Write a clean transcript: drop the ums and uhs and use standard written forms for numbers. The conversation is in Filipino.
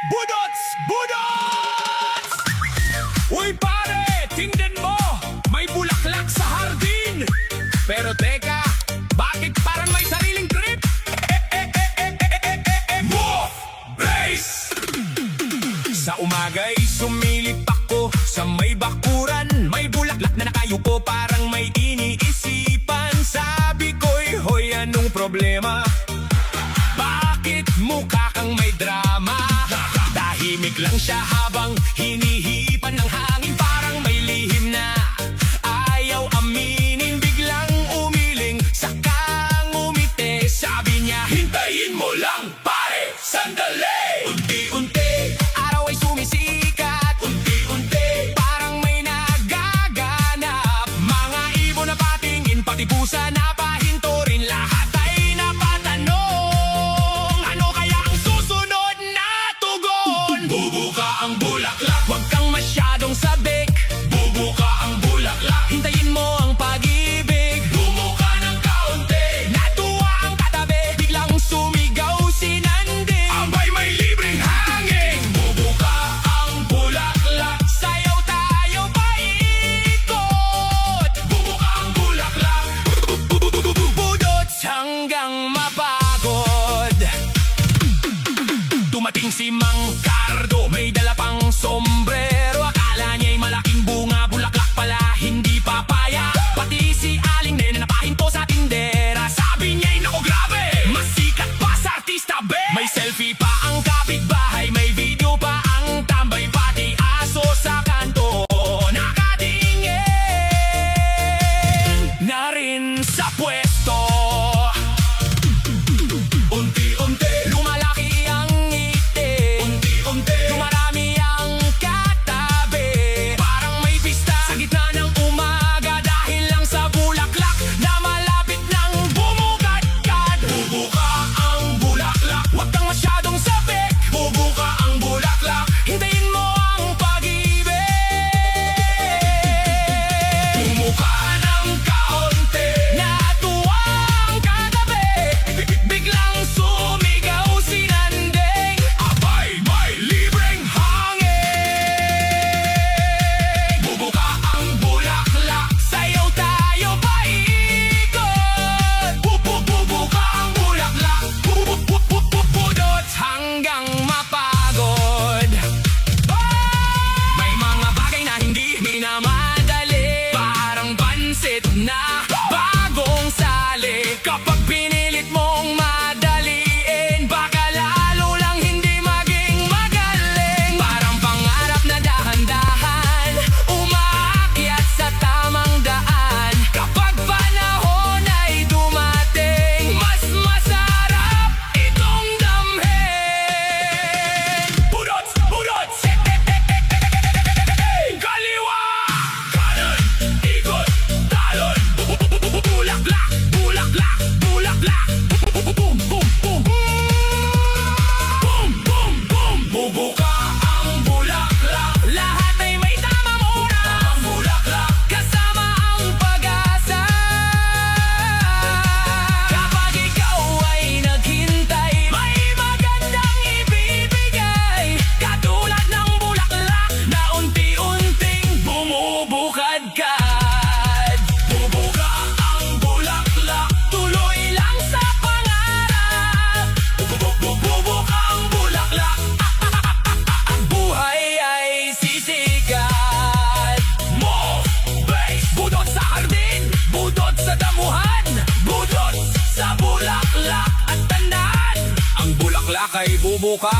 Budots! Budots! Uy pare, tingnan mo! May bulaklak sa hardin! Pero teka, bakit parang may sariling trip? Move! Base! Sa umaga'y sumilip ako sa may bakuran. May bulaklak na nakayupo parang may iniisipan. Sabi ko'y, hoy, anong problema? Bakit mukha kang may drama? Tahimik lang siya habang hinihipan ng hangin. Parang may lihim na ayaw aminin. Biglang umiling, saka ngumiti. Sabi niya, hintayin mo lang pare, sandali. Unti-unti, araw ay sumisikat. Unti-unti, parang may nagaganap. Mga ibon na patingin, pati pusa na pahinto rin. Lahat ay napatanong, ano kaya ang susunod na tugon? Bubuka ang bulaklak, huwag kang masyadong sabik. Bubuka ang bulaklak, hintayin mo ang pag-ibig. Bumuka ng kaunti, natuwa ang katabi. Biglang sumigaw si Nanding, abay may libreng hangin. Bubuka ang bulaklak, sayaw tayo paikot. Bubuka ang bulaklak, budots hanggang mapagod. Dumating si Mang Cardo, may dala pang sombrero. Akala niya'y malaking bunga, bulaklak pala, hindi papaya. Pati si Aling Nena napahinto sa tindera. Sabi niya'y naku grabe, masikat pa sa artista be. May selfie pa ang kapitbahay, may video pa ang tambay. Pati aso sa kanto nakatingin na rin sa pwesto. Unti-unti, lumalaki ang ngiti. Unti-unti, dumarami ang katabi. Parang may pista sa gitna ng umaga, dahil lang sa bulaklak na malapit nang bumukadkad. Bubuka ang bulaklak, huwag kang masyadong sabik. Bubuka ang bulaklak, hintayin mo ang pag-ibig. Bumuka ng kaunti, natuwa ang katabi. Biglang sumigaw si Nanding, abay may libreng hangin. Bubuka ang bulaklak, sayaw tayo paikot. Bubuka ang bulaklak, budots hanggang mapagod. May mga bagay na hindi minamadali, parang pansit na bagong sali. Kapag pinilit mong madaliin, baka lalo lang hindi maging magaling. Parang pangarap na dahan-dahan, umaakyat sa tamang daan. Kapag panahon ay dumating, mas masarap itong damhin. Budots! Budots! Kaliwa! Kanan! Ikot! Talon! Bulaklak! Bulaklak! Bulaklak! Boom! Boom! Boom! Boom! Boom! Boom! Bubuka ang bulaklak, lahat ay may tamang oras. Ang bulaklak, kasama ang pag-asa. Kapag ikaw ay naghintay, may magandang ibibigay. Katulad ng bulaklak na unti-unting bumubukadkad. Bubuka ang bulaklak, tuloy lang sa pangarap. Bubuka ang bulaklak, ang buhay ay sisikat. Move! Base! Budot sa hardin, budot sa damuhan, budot sa bulaklak. At tandaan, ang bulaklak ay bubuka